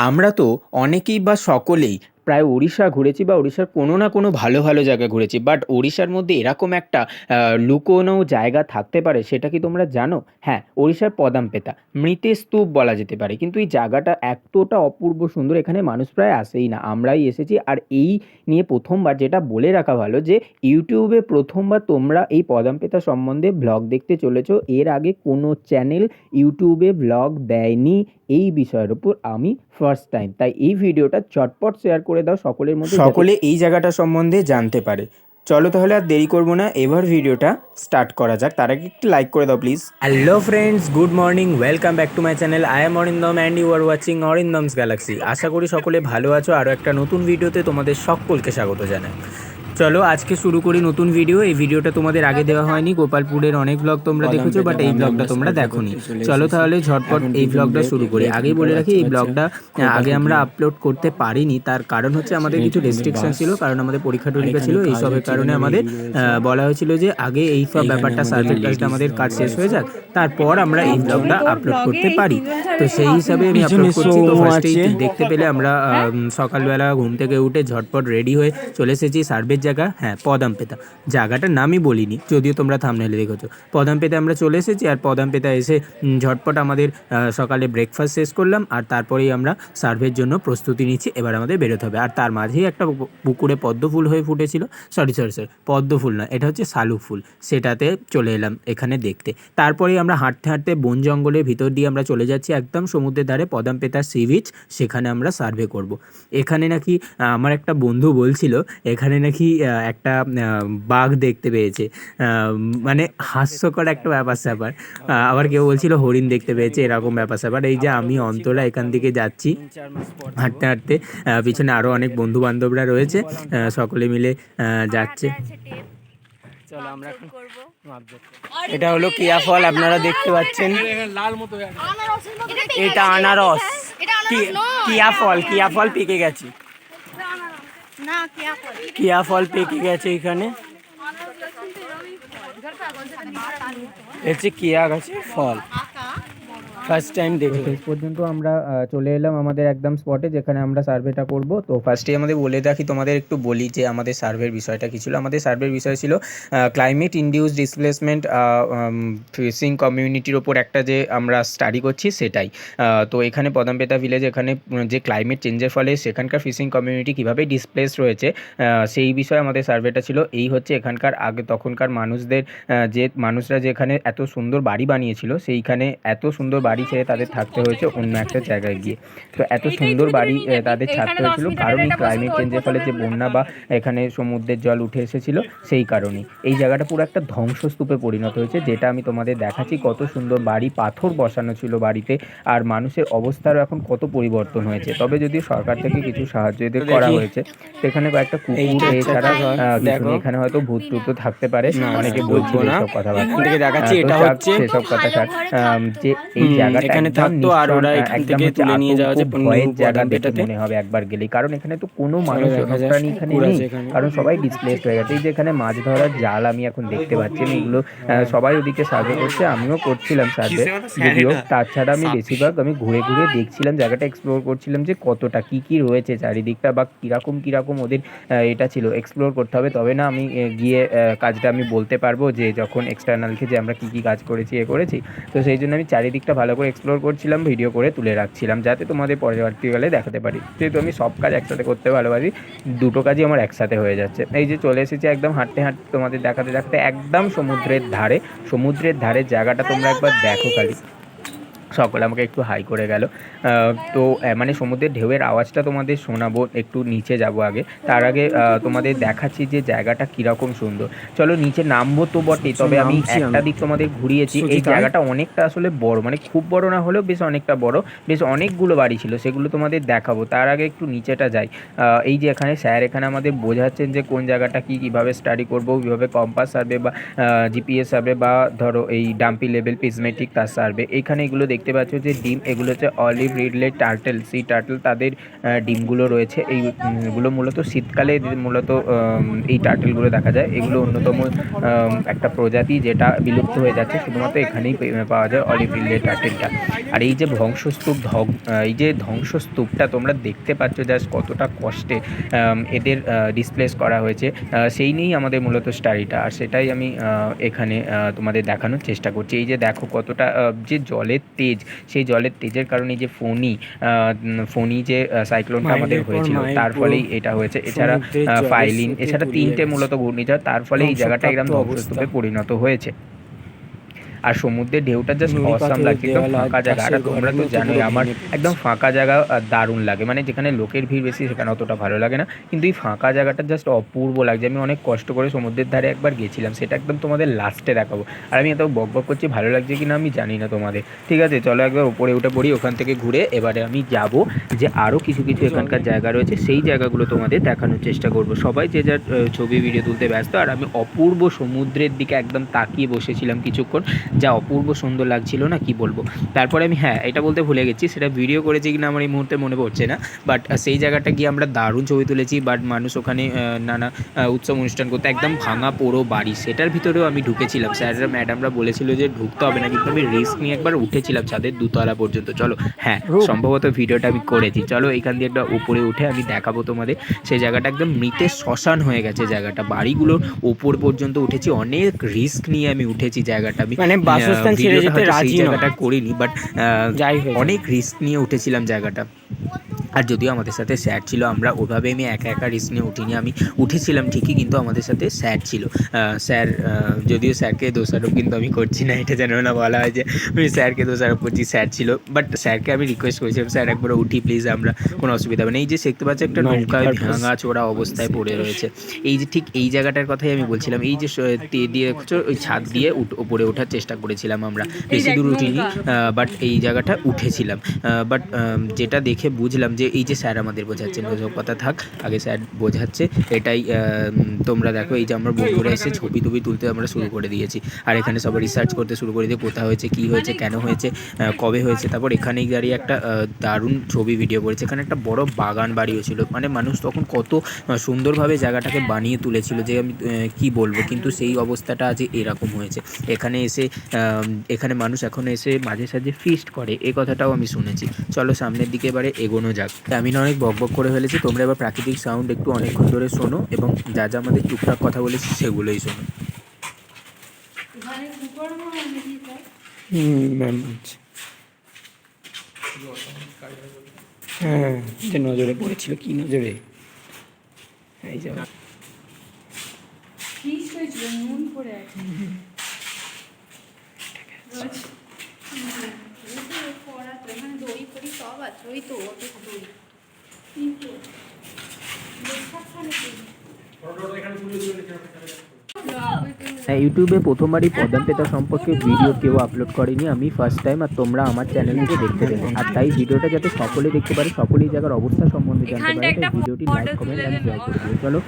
আমরা তো অনেকেই বা সকলেই প্রায় ওড়িশা ঘুরেছি বা ওড়িশার কোনো না কোনো ভালো ভালো জায়গা ঘুরেছি, বাট ওড়িশার মধ্যে এরকম একটা লুকোনো জায়গা থাকতে পারে, সেটা কি তোমরা জানো? হ্যাঁ, ওড়িশার পদামপেতা, মৃতের স্তূপ বলা যেতে পারে। কিন্তু এই জায়গাটা এতটা অপূর্ব সুন্দর, এখানে মানুষ প্রায় আসেই না, আমরাই এসেছি। আর এই নিয়ে প্রথমবার যেটা বলে রাখা ভালো যে ইউটিউবে প্রথমবার তোমরা এই পদামপেতা সম্বন্ধে ব্লগ দেখতে চলেছো। এর আগে কোনো চ্যানেল ইউটিউবে ব্লগ দেয়নি এই বিষয়ের উপর, আমি ফার্স্ট টাইম। তাই এই ভিডিওটা চটপট শেয়ার করে দাও সকলের মধ্যে, সকলে এই জায়গাটা সম্বন্ধে জানতে পারে। চলো তাহলে আর দেরি করবো না, এবার ভিডিওটা স্টার্ট করা যাক। তার আগে একটু লাইক করে দাও please. Hello friends, good morning, welcome back to my channel. I am Arindam and you are watching Arindam's galaxy. আশা করি সকলে ভালো আছো। আরও একটা নতুন ভিডিওতে তোমাদের সকলকে স্বাগত জানাই। চলো আজকে শুরু করি নতুন ভিডিও। এই ভিডিওটা তোমাদের আগে দেওয়া হয়নি, গোপালপুরের অনেক ব্লগ তোমরা দেখেছো, বাট এই ব্লগটা তোমরা দেখোনি। চলো তাহলে ঝটপট এই ব্লগটা শুরু করি। আগেই বলে রাখি, এই ব্লগটা আগে আমরা আপলোড করতে পারিনি, তার কারণ হচ্ছে আমাদের কিছু রেস্ট্রিকশন ছিল, কারণ আমাদের পরীক্ষা টরীক্ষা ছিল। এইসবের কারণে আমাদের বলা হয়েছিল যে আগে এই সব ব্যাপারটা, সার্ভের কাজটা আমাদের কাজ শেষ হয়ে যাক, তারপর আমরা এই ব্লগটা আপলোড করতে পারি। তো সেই হিসাবে আমি আপলোড করছি। তো ফার্স্টেই দেখতে পেলে আমরা সকালবেলা ঘুম থেকে উঠে ঝটপট রেডি হয়ে চলে এসেছি সার্ভের জায়গা, হ্যাঁ পদামপেতা। জায়গাটার নামই বলিনি, যদিও তোমরা থাম্বনেলে দেখেছো। পদামপেতা আমরা চলে এসেছি, আর পদামপেতা এসে ঝটপট আমাদের সকালে ব্রেকফাস্ট শেষ করলাম, আর তারপরেই আমরা সার্ভের জন্য প্রস্তুতি নিচ্ছি। এবার আমাদের বেরোতে হবে। আর তার মাঝেই একটা পুকুরে পদ্ম ফুল হয়ে ফুটেছিল, সরি পদ্ম ফুল না, এটা হচ্ছে শালুক ফুল, সেটাতে চলে এলাম এখানে দেখতে। তারপরেই আমরা হাঁটতে হাঁটতে বন জঙ্গলের ভিতর দিয়ে আমরা চলে যাচ্ছি একদম সমুদ্রের ধারে, পদামপেতা সি বিচ, সেখানে আমরা সার্ভে করব। এখানে নাকি আমার একটা বন্ধু বলছিল এখানে নাকি একটা বাঘ দেখতে পেয়েছে, মানে হাস্যকর একটা ব্যাপার স্যাপার। আবার কেউ বলছিল হরিণ দেখতে পেয়েছে, এরকম ব্যাপার স্যাপার। এই যে আমি অন্তরা এখান থেকে যাচ্ছি হাঁটতে হাঁটতে, পিছনে আরও অনেক বন্ধু বান্ধবরা রয়েছে, সকলে মিলে যাচ্ছে। চলো আমরা এখন এটা হলো কেয়া ফল, আপনারা দেখতে পাচ্ছেন, এটা আনারস। কিয়া ফল পেকে গেছে, কিয়া ফল পেকে গেছে এখানে, হচ্ছে কিয়া গাছের ফল। ফার্স্ট টাইম দেখে শেষ পর্যন্ত আমরা চলে এলাম আমাদের একদম স্পটে, যেখানে আমরা সার্ভেটা করব। তো ফার্স্টে আমাদের বলে রাখি, তোমাদের একটু বলি যে আমাদের সার্ভের বিষয়টা কী ছিল। আমাদের সার্ভের বিষয় ছিল ক্লাইমেট ইনডিউস ডিসপ্লেসমেন্ট ফিশিং কমিউনিটির ওপর একটা যে আমরা স্টাডি করছি সেটাই। তো এখানে পদামপেতা ভিলেজ, এখানে যে ক্লাইমেট চেঞ্জের ফলে সেখানকার ফিশিং কমিউনিটি কীভাবে ডিসপ্লেস রয়েছে, সেই বিষয়ে আমাদের সার্ভেটা ছিল। এই হচ্ছে এখানকার আগে তখনকার মানুষদের, যে মানুষরা যে এখানে এত সুন্দর বাড়ি বানিয়েছিল, সেইখানে এত সুন্দর বাড়ি ছেড়ে তাদের থাকতে হয়েছে অন্য একটা জায়গায় গিয়ে। তো এত সুন্দর বাড়ি তাদের ছাড়তে হয়েছিল কারণ এই ক্লাইমেট চেঞ্জের ফলে যে বন্যা বা এখানে সমুদ্রের জল উঠে এসেছিল, সেই কারণেই এই জায়গাটা পুরো একটা ধ্বংসস্তূপে পরিণত হয়েছে, যেটা আমি তোমাদের দেখাচ্ছি। কত সুন্দর বাড়ি, পাথর বসানো ছিল বাড়িতে, আর মানুষের অবস্থারও এখন কত পরিবর্তন হয়েছে। তবে যদি সরকার থেকে কিছু সাহায্য এদের করা হয়েছে, সেখানে কয়েকটা কুকুর, এছাড়া কিছু এখানে হয়তো ভূত টুত থাকতে পারে, অনেকে বলছিল এসব কথাবার্তা। এটা হচ্ছে সেসব কথা ছাড়, যে এই জায়গাটা এখানে থাকতো, আর ওরা এখান থেকে তুলে নিয়ে যাওয়া হচ্ছে ভয়ের জায়গা দেখে মনে হবে একবার গেলে, কারণ এখানে তো কোনো মানুষ প্রাণী এখানে নেই, কারণ সবাই ডিসপ্লেসড হয়ে গেছে। এই যে এখানে মাছ ধরার জাল আমি এখন দেখতে পাচ্ছি, এগুলো সবাই ওদিকে সার্ভে করছে, আমিও করছিলাম সার্ভে, যদিও তাছাড়া আমি বেশিরভাগ আমি ঘুরে ঘুরে দেখছিলাম জায়গাটা, এক্সপ্লোর করছিলাম যে কতটা কী কী রয়েছে চারিদিকটা, বা কীরকম ওদের এটা ছিল। এক্সপ্লোর করতে হবে, তবে না আমি গিয়ে কাজটা আমি বলতে পারবো যে যখন এক্সটার্নালকে যে আমরা কী কী কাজ করেছি করেছি। তো সেই জন্য আমি চারিদিকটা ভালো করে এক্সপ্লোর করছিলাম, ভিডিও করে তুলে রাখছিলাম, যাতে তোমাদের পরবর্তীকালে দেখাতে পারি। যেহেতু আমি সব কাজ একসাথে করতে ভালোবাসি, দুটো কাজই আমার একসাথে হয়ে যাচ্ছে। এই যে চলে এসেছি একদম হাঁটতে হাঁটতে তোমাদের দেখাতে দেখাতে একদম সমুদ্রের ধারে জায়গাটা তোমরা একবার দেখো খালি। সকলে আমাকে একটু হাই করে গেল। তো মানে সমুদ্রের ঢেউয়ের আওয়াজটা তোমাদের শোনাবো, একটু নিচে যাব আগে। তার আগে তোমাদের দেখাচ্ছি যে জায়গাটা কীরকম সুন্দর। চলো নিচে নামবো তো বটে, তবে আমি একটা দিক তোমাদের ঘুরিয়েছি। এই জায়গাটা অনেকটা আসলে বড়, মানে খুব বড় না হলেও বেশ অনেকটা বড়, বেশ অনেকগুলো বাড়ি ছিল, সেগুলো তোমাদের দেখাবো। তার আগে একটু নিচেটা যাই। এই যে এখানে স্যার এখানে আমাদের বোঝাচ্ছেন যে কোন জায়গাটা কীভাবে স্টাডি করবো, কীভাবে কম্পাস সার্ভে বা জিপিএস সার্ভে, বা ধরো এই ডাম্পি লেভেল প্রিজমেটিক তার সার্ভে, এখানে এগুলো দেখতে দেখতে পাচ্ছ যে ডিম, এগুলো হচ্ছে olive ridley turtle, sea turtle, তাদের ডিমগুলো রয়েছে। এইগুলো মূলত শীতকালে মূলত এই টার্টেলগুলো দেখা যায়। এগুলো অন্যতম একটা প্রজাতি যেটা বিলুপ্ত হয়ে যাচ্ছে, শুধুমাত্র এখানেই পাওয়া যায় অলিভ রিডলে টার্টেলটা। আর এই যে এই যে ধ্বংসস্তূপটা তোমরা দেখতে পাচ্ছ জাস্ট কতটা কষ্টে এদের ডিসপ্লেস করা হয়েছে, সেই নিয়েই আমাদের মূলত স্টাডিটা। আর সেটাই আমি এখানে তোমাদের দেখানোর চেষ্টা করছি। এই যে দেখো কতটা যে জলের তেজ, সেই জলের তেজের কারণে যে ফণি যে সাইক্লোনটা আমাদের হয়েছিল তার ফলেই এটা হয়েছে। এছাড়া ফাইলিন, এছাড়া 3টে মূলত ঘূর্ণিঝড়, তার ফলে এই জায়গাটা একদম ধ্বংসস্তূপে পরিণত হয়েছে। আর সমুদ্রের ঢেউটা জাস্ট অসাম লাগছে, একদম ফাঁকা জায়গা। আর তোমরা তো জানোই আমার একদম ফাঁকা জায়গা দারুণ লাগে, মানে যেখানে লোকের ভিড় বেশি সেখানে অতটা ভালো লাগে না, কিন্তু এই ফাঁকা জায়গাটা জাস্ট অপূর্ব লাগছে। আমি অনেক কষ্ট করে সমুদ্রের ধারে একবার গেছিলাম, সেটা একদম তোমাদের লাস্টে দেখাবো। আর আমি এত বক করছি, ভালো লাগছে কি না আমি জানি না তোমাদের। ঠিক আছে, চলো একবার উপরে উঠে পড়ি, ওখান থেকে ঘুরে এবারে আমি যাব যে আরও কিছু কিছু এখানকার জায়গা রয়েছে, সেই জায়গাগুলো তোমাদের দেখানোর চেষ্টা করব। সবাই যে যার ছবি ভিডিও তুলতে ব্যস্ত, আর আমি অপূর্ব সমুদ্রের দিকে একদম তাকিয়ে বসেছিলাম কিছুক্ষণ, যা অপূর্ব সুন্দর লাগছিল না কি বলবো। তারপরে আমি এটা বলতে ভুলে গেছি, সেটা ভিডিও করেছি কিনা আমার এই মুহূর্তে মনে পড়ছে না, বাট সেই জায়গাটা গিয়ে আমরা দারুণ ছবি তুলেছি। বাট মানুষ ওখানে নানা উৎসব অনুষ্ঠান করতে, একদম ভাঙা পোড়ো বাড়ি, সেটার ভিতরেও আমি ঢুকেছিলাম। স্যাররা ম্যাডামরা বলেছিল যে ঢুকতে হবে না, কিন্তু আমি রিস্ক নিয়ে একবার উঠেছিলাম ছাদের 2তলা পর্যন্ত। চলো সম্ভবত ভিডিওটা আমি করেছি। চলো এখান দিয়ে একটা উপরে উঠে আমি দেখাবো তোমাদের। সেই জায়গাটা একদম মৃতের শ্মশান হয়ে গেছে জায়গাটা, বাড়িগুলোর ওপর পর্যন্ত উঠেছি, অনেক রিস্ক নিয়ে আমি উঠেছি জায়গাটা। আমি মানে বাসস্থান ছেড়ে যেতে রাজি জায়গাটা করিনি, বাট অনেক রিস্ক নিয়ে উঠেছিলাম জায়গাটা। আর যদিও আমাদের সাথে স্যার ছিল, আমরা ওভাবে আমি একা একা রিস্ক নিয়ে উঠিনি, আমি উঠেছিলাম ঠিকই, কিন্তু আমাদের সাথে স্যার ছিল। স্যার, যদিও স্যারকে দোষারোপ কিন্তু আমি করছি না, এটা যেন না বলা হয় যে আমি স্যারকে দোষারোপ করছি, স্যার ছিল। বাট স্যারকে আমি রিকোয়েস্ট করেছিলাম, স্যার একবার উঠি প্লিজ, আমরা কোনো অসুবিধা হবে না। এই যে দেখতে পাচ্ছি একটা নৌকায় ভাঙা চোরা অবস্থায় পড়ে রয়েছে, এই যে ঠিক এই জায়গাটার কথাই আমি বলছিলাম। এই যে দিয়ে ওই ছাদ দিয়ে উপরে ওঠার চেষ্টা করেছিলাম আমরা, বেশি দূর উঠিনি, বাট এই জায়গাটা উঠেছিলাম। বাট যেটা দেখে বুঝলাম যে এই যে স্যার আমাদের বোঝাচ্ছেন, ওসব কথা থাক, আগে স্যার বোঝাচ্ছে এটাই। তোমরা দেখো এই যে আমরা বন্ধুরা এসে ছবি তুলতে আমরা শুরু করে দিয়েছি, আর এখানে সবাই রিসার্চ করতে শুরু করে দিয়ে কোথায় হয়েছে, কী হয়েছে, কেন হয়েছে, কবে হয়েছে। তারপর এখানেই দাঁড়িয়ে একটা দারুণ ছবি ভিডিও করেছে। এখানে একটা বড় বাগান বাড়িও ছিল, মানে মানুষ তখন কত সুন্দরভাবে জায়গাটাকে বানিয়ে তুলেছিল যে আমি কি বলবো, কিন্তু সেই অবস্থাটা আজ এরকম হয়েছে। এখানে মানুষ এখন এসে মাঝে সাঝে ফিস্ট করে, এই কথাটাও আমি শুনেছি। চলো সামনের দিকে এবারে এগোনো যাক। আমি না অনেক বকবক করে ফেলেছি, তোমরা এবার প্রাকৃতিক সাউন্ড একটু অনেকক্ষণ ধরে শোনো, এবং যা যা আমাদের টুকটাক কথা বলেছি সেগুলোই শোনো। হ্যাঁ, যে নজরে পড়েছিল, কি নজরে, এই যে নুন পড়ে আছে। ইউটিউবে প্রথমবারই পদান্তেতা সম্পর্কে ভিডিও কেউ আপলোড করেনি, আমি ফার্স্ট টাইম, আর তোমরা আমার চ্যানেল থেকে দেখতে দেবে। আর তাই ভিডিওটা যাতে সকলে দেখতে পারে, সকলেই জায়গার অবস্থা সম্বন্ধে জানতে পারে, তাই ভিডিওটি লাইক, কমেন্ট এন্ড শেয়ার করে দিও। চলো।